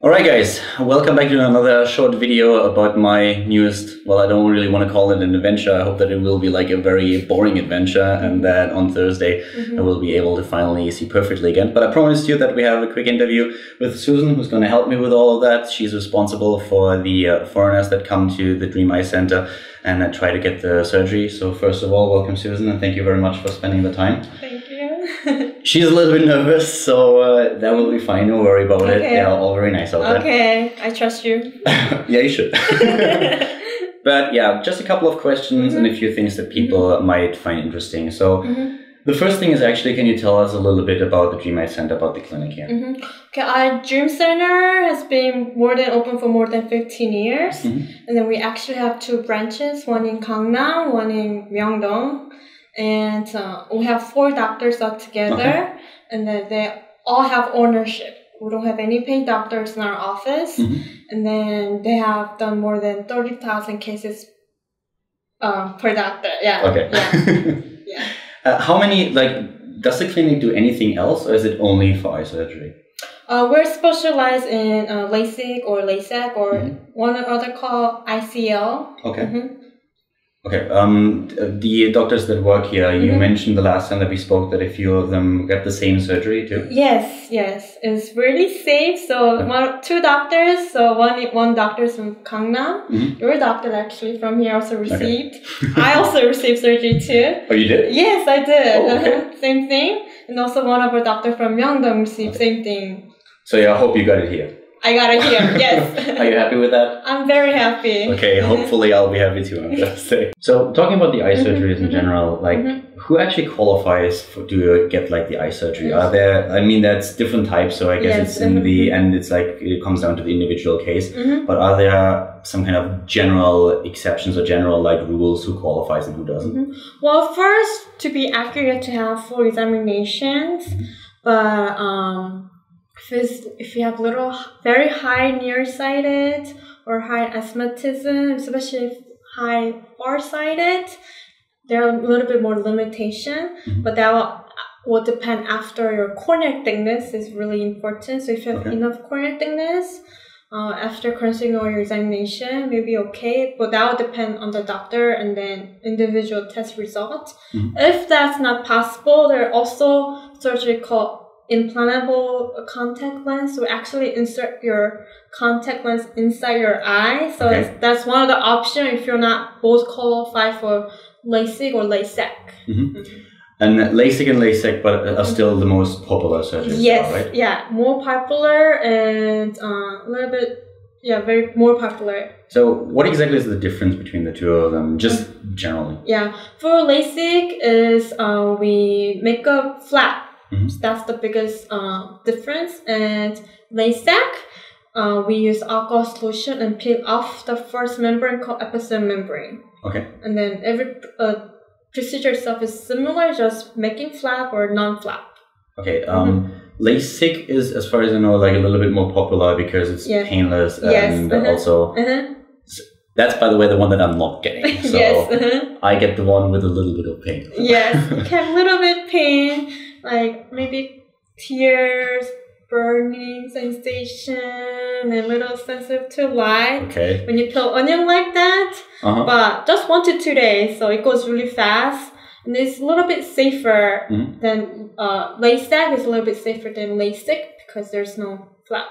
Alright guys, welcome back to another short video about my newest, well, I don't really want to call it an adventure. I hope that it will be like a very boring adventure and that on Thursday I will be able to finally see perfectly again. But I promised you that we have a quick interview with Susan, who's going to help me with all of that. She's responsible for the foreigners that come to the Dream Eye Center and try to get the surgery. So first of all, welcome Susan, and thank you very much for spending the time. Thank you. She's a little bit nervous, so that will be fine. Don't worry about it. They are all very nice out there. Okay, I trust you. Yeah, you should. But yeah, just a couple of questions and a few things that people might find interesting. So the first thing is actually, can you tell us a little bit about the Dream Eye Center, about the clinic here? Okay, our Dream Center has been open for more than 15 years. And then we actually have two branches, one in Gangnam, one in Myeongdong. And we have 4 doctors all together, and then they all have ownership. We don't have any paid doctors in our office, and then they have done more than 30,000 cases per doctor. Yeah. Okay. Yeah. How many, does the clinic do anything else, or is it only for eye surgery? We're specialized in Lasik or Lasek, or one other called ICL. Okay. Okay, the doctors that work here, you mentioned the last time that we spoke that a few of them get the same surgery too? Yes. It's really safe. So 2 doctors, so one doctor is from Gangnam. Your doctor actually from here also received. I also received surgery too. Oh, you did? Yes, I did. Oh, okay. Same thing. And also one of our doctors from Myeongdong received same thing. So yeah, I hope you got it here. I got it here, yes. Are you happy with that? I'm very happy. Okay, hopefully I'll be happy too on Thursday. So talking about the eye surgeries in general, who actually qualifies to get the eye surgery? Are there, that's different types, so I guess it's in the end, it comes down to the individual case. But are there some kind of general exceptions or general rules who qualifies and who doesn't? Well, first, to be accurate, to have full examinations, but if you have very high nearsighted or high astigmatism, especially if high farsighted, there are a little bit more limitation, but that will depend after your cornea thickness is really important. So if you have enough cornea thickness, after considering all your examination, maybe okay, but that will depend on the doctor and then individual test results. If that's not possible, there are also surgery called implantable contact lens. So we actually insert your contact lens inside your eye. So that's one of the options if you're not both qualified for Lasik or Lasek. And Lasik and Lasek are still the most popular surgeries, right? Yeah, more popular and a little bit, very more popular. So what exactly is the difference between the two of them, just generally? Yeah, for Lasik is we make a flap. So that's the biggest difference. And Lasek, we use alcohol solution and peel off the first membrane called epithelial membrane. Okay. And then every procedure itself is similar, just making flap or non-flap. Okay. Lasik is, as far as I know, a little bit more popular because it's painless and also. That's, by the way, the one that I'm not getting. So I get the one with a little bit of pain. Yes, you have a little bit pain, maybe tears, burning sensation, and a little sensitive to light. Okay. When you peel onion like that, but just 1 to 2 days, so it goes really fast. And it's a little bit safer than Lasek. It's a little bit safer than Lasik because there's no flap.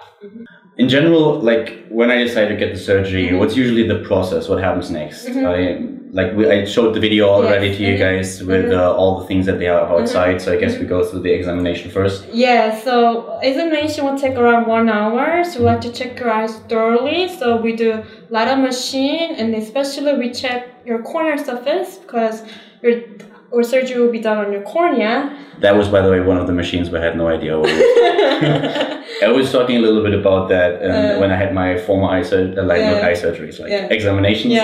In general, when I decide to get the surgery, what's usually the process? What happens next? I showed the video already to you guys with all the things that they have outside. So I guess we go through the examination first. Yeah, so examination will take around 1 hour. So we like to check your eyes thoroughly. So we do a lot of machine, and especially we check your corneal surface because your surgery will be done on your cornea. That was, by the way, one of the machines where I had no idea what it was. I was talking a little bit about that when I had my former eye surgeries, examinations.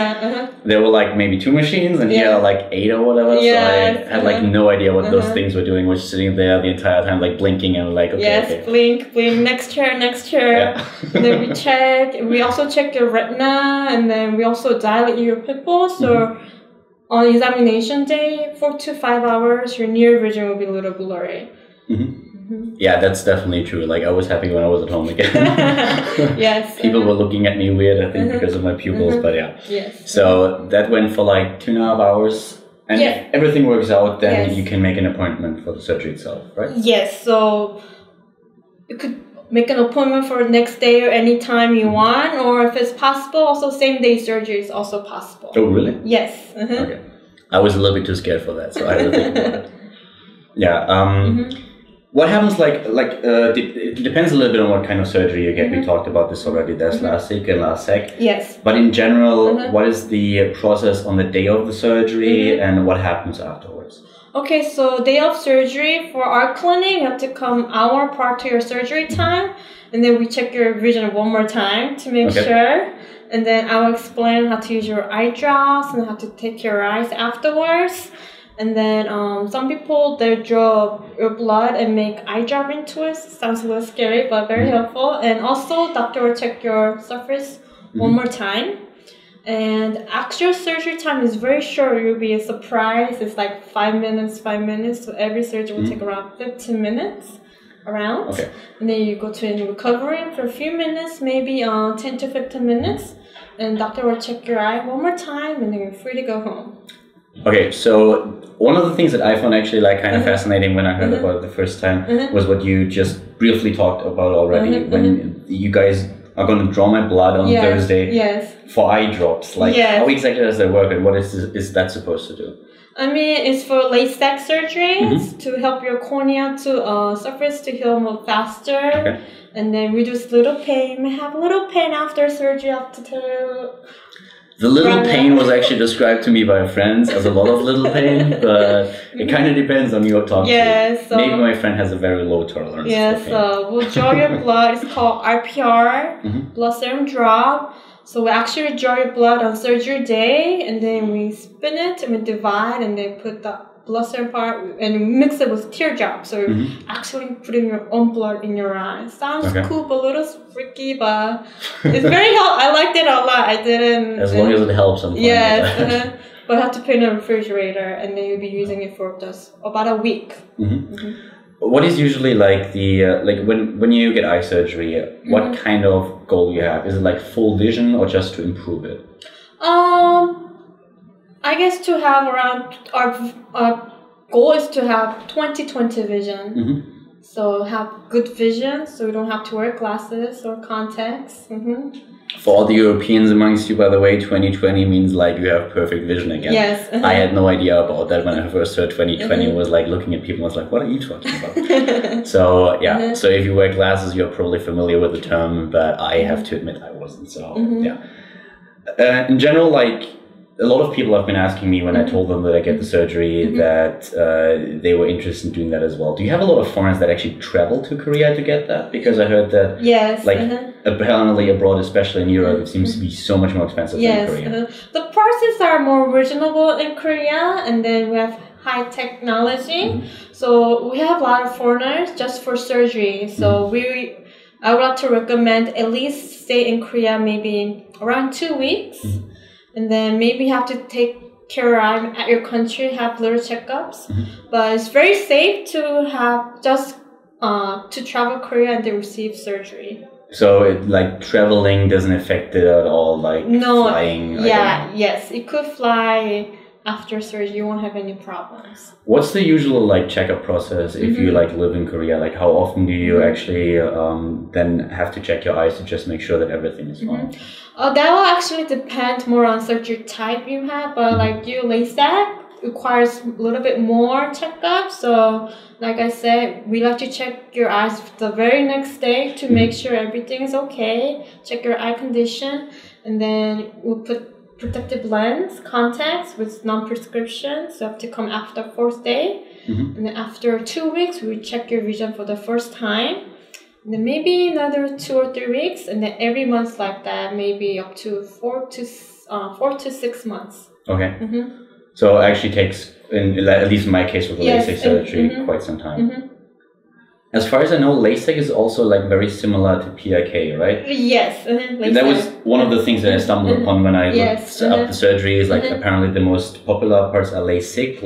There were maybe 2 machines, and here are 8 or whatever. So I had no idea what those things were doing. Was sitting there the entire time, blinking and okay. Blink, next chair. And then we check. We also check your retina, and then we also dilate your pupils. So on examination day, 4 to 5 hours, your near vision will be a little blurry. Yeah, that's definitely true. Like I was happy when I was at home again. Yes. People were looking at me weird, I think, because of my pupils, but yeah. Yes. So that went for like 2.5 hours. And if everything works out, then you can make an appointment for the surgery itself, right? Yes. So you could make an appointment for the next day or any time you want, or if it's possible, also same day surgery is also possible. Oh, really? Yes. Okay. I was a little bit too scared for that, so I had to think about it. Yeah. What happens, it depends a little bit on what kind of surgery you get. We talked about this already. There's Lasik and Lasek. Yes. But in general, what is the process on the day of the surgery and what happens afterwards? Okay, so day of surgery, for our clinic, you have to come hour prior to your surgery time. And then we check your vision one more time to make sure. And then I will explain how to use your eye drops and how to take care of your eyes afterwards. And then some people, they draw your blood and make eye drop into it. Sounds a little scary, but very helpful. And also, doctor will check your surface one more time. And actual surgery time is very short. You'll be surprised. It's like 5 minutes. So every surgery will take around 15 minutes around. Okay. And then you go to a recovery for a few minutes, maybe 10 to 15 minutes. And doctor will check your eye one more time and then you're free to go home. Okay, so one of the things that I found actually like kind of fascinating when I heard about it the first time was what you just briefly talked about already. When you guys are going to draw my blood on Thursday for eye drops. Like, how exactly does that work and what is that supposed to do? I mean, it's for Lasik surgeries to help your cornea to surface to heal more faster and then reduce little pain. You may have a little pain after surgery, after the little pain was actually described to me by friends as a lot of little pain, but it kind of depends on your talk. So maybe my friend has a very low tolerance. So we'll draw your blood. It's called RPR, blood serum drop. So we actually draw your blood on surgery day, and then we spin it and we divide, and then put the blood serum part and mix it with teardrop. So you're actually putting your own blood in your eye. Sounds cool, but a little freaky, but it's very helpful. I liked it a lot. I didn't. As long as it helps, I'm fine. Yes, but I have to put it in a refrigerator, and then you'll be using it for just about a week. What is usually like the when you get eye surgery? What kind of goal you have? Is it like full vision or just to improve it? I guess to have around our goal is to have 20/20 vision. So have good vision, so you don't have to wear glasses or contacts. For all the Europeans amongst you, by the way, 20/20 means like you have perfect vision again. Yes. I had no idea about that when I first heard 20/20. Was like looking at people, I was like, what are you talking about? So yeah, so if you wear glasses, you're probably familiar with the term, but I have to admit I wasn't. So yeah. In general, like a lot of people have been asking me when I told them that I get the surgery that they were interested in doing that as well. Do you have a lot of foreigners that actually travel to Korea to get that? Because I heard that apparently abroad, especially in Europe, it seems to be so much more expensive than Korea. The prices are more reasonable in Korea, and then we have high technology. So we have a lot of foreigners just for surgery. So I would like to recommend at least stay in Korea maybe around 2 weeks. And then maybe have to take care of at your country, have little checkups. But it's very safe to have just to travel Korea and to receive surgery. So like traveling doesn't affect it at all, like flying? Yes, it could fly after surgery. You won't have any problems. What's the usual like checkup process if you like live in Korea? Like how often do you actually then have to check your eyes to just make sure that everything is fine? That will actually depend more on surgery type you have, but like Lasik requires a little bit more checkup. So like I said, we like to check your eyes the very next day to make sure everything is okay, check your eye condition, and then we'll put protective lens, contacts with non-prescription, so you have to come after 4th day. And then after 2 weeks, we check your vision for the first time. And then maybe another 2 or 3 weeks, and then every month like that, maybe up to 4 to 6 months. Okay. So it actually takes, at least in my case with the Lasik surgery, quite some time. As far as I know, Lasik is also like very similar to PRK, right? Yes. That was one of the things that I stumbled upon when I looked up the surgeries. Like apparently the most popular parts are Lasik,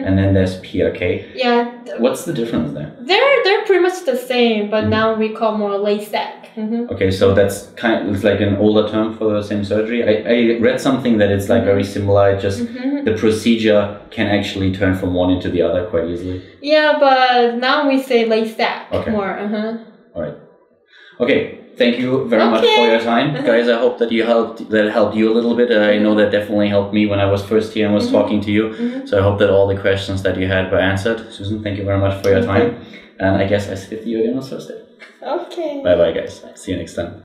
and then there's PRK. Yeah. What's the difference there? They're pretty much the same, but now we call more Lasek. Okay, so that's it's like an older term for the same surgery. I read something that it's like very similar. Just the procedure can actually turn from one into the other quite easily. Yeah, but now we say Lasek more. All right. Okay. Thank you very much for your time, guys. I hope that helped you a little bit. I know that definitely helped me when I was first here and was talking to you. So I hope that all the questions that you had were answered. Susan, thank you very much for your time. And I guess I see you again on Thursday. Okay. Bye bye, guys. See you next time.